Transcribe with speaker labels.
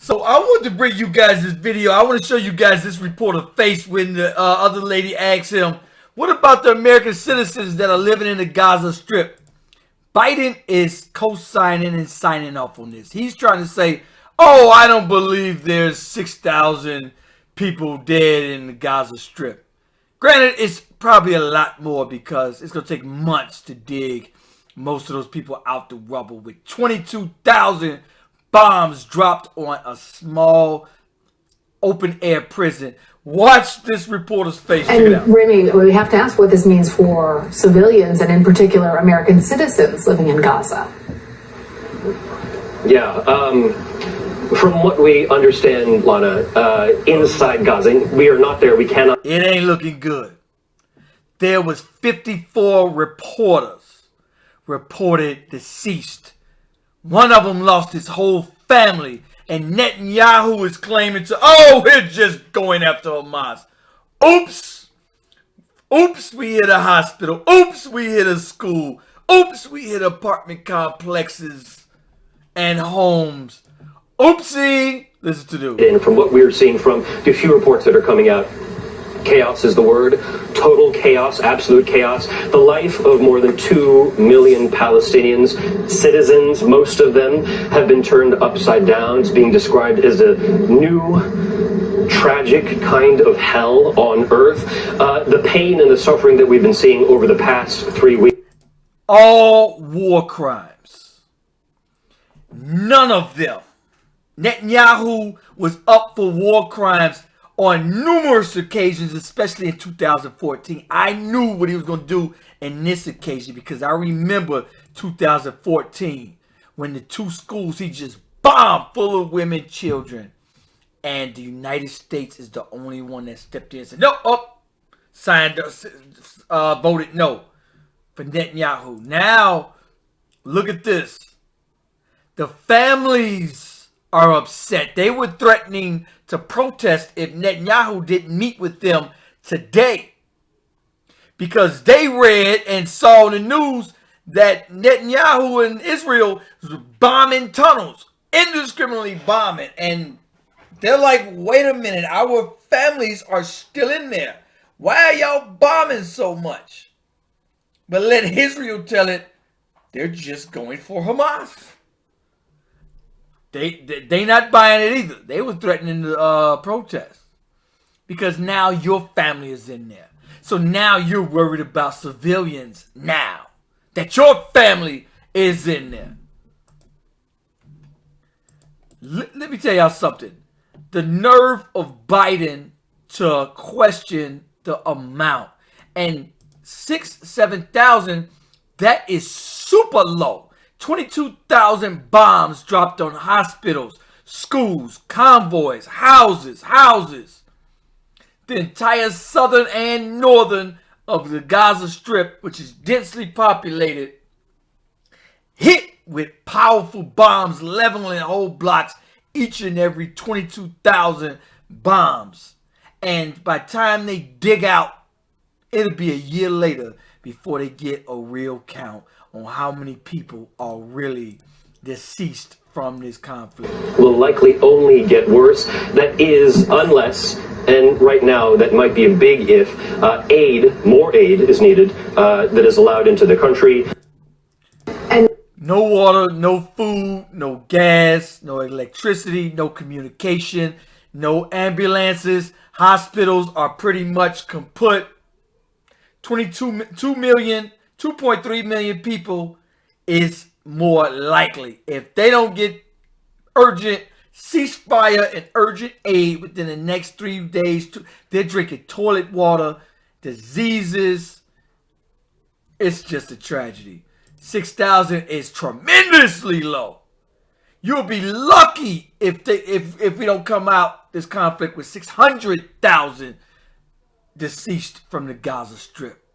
Speaker 1: So I want to bring you guys this video. I want to show you guys this reporter face when the other lady asks him, what about the American citizens that are living in the Gaza Strip? Biden is co-signing and signing off on this. He's trying to say, oh, I don't believe there's 6,000 people dead in the Gaza Strip. Granted, it's probably a lot more because it's going to take months to dig most of those people out the rubble with 22,000 bombs dropped on a small open-air prison. Watch this reporter's face. Check it out.
Speaker 2: Remy, we have to ask what this means for civilians and in particular American citizens living in Gaza.
Speaker 3: Yeah, from what we understand, Lana, inside Gaza, we are not there. We cannot.
Speaker 1: It ain't looking good. There was 54 reporters reported deceased. One of them lost his whole family. And Netanyahu is claiming to, oh, we're just going after Hamas. Oops. Oops, we hit a hospital. Oops, we hit a school. Oops, we hit apartment complexes and homes. Oopsie. Listen to this.
Speaker 3: And from what we're seeing from the few reports that are coming out, chaos is the word. Total chaos, absolute chaos. The life of more than 2 million Palestinians, citizens, most of them have been turned upside down. It's being described as a new, tragic kind of hell on earth. The pain and the suffering that we've been seeing over the past 3 weeks.
Speaker 1: All war crimes. None of them. Netanyahu was up for war crimes on numerous occasions, especially in 2014. I knew what he was going to do in this occasion because I remember 2014 when the 2 schools he just bombed full of women, children. And the United States is the only one that stepped in and said, no, voted no for Netanyahu. Now, look at this. The families are upset. They were threatening to protest if Netanyahu didn't meet with them today because they read and saw in the news that Netanyahu and Israel was bombing tunnels, indiscriminately bombing, and they're like, wait a minute, our families are still in there. Why are y'all bombing so much? But let Israel tell it, they're just going for Hamas. They not buying it either. They were threatening to protest because now your family is in there. So now you're worried about civilians now that your family is in there. Let me tell y'all something. The nerve of Biden to question the amount, and 7,000, that is super low. 22,000 bombs dropped on hospitals, schools, convoys, houses. The entire southern and northern of the Gaza Strip, which is densely populated, hit with powerful bombs leveling whole blocks, each and every 22,000 bombs. And by the time they dig out, it'll be a year later before they get a real count on how many people are really deceased from this conflict.
Speaker 3: Will likely only get worse. That is, unless, and right now that might be a big if, more aid is needed that is allowed into the country.
Speaker 2: And
Speaker 1: no water, no food, no gas, no electricity, no communication, no ambulances. Hospitals are pretty much kaput. 2.3 million people is more likely. If they don't get urgent ceasefire and urgent aid within the next 3 days, they're drinking toilet water, diseases. It's just a tragedy. 6,000 is tremendously low. You'll be lucky if we don't come out this conflict with 600,000 deceased from the Gaza Strip.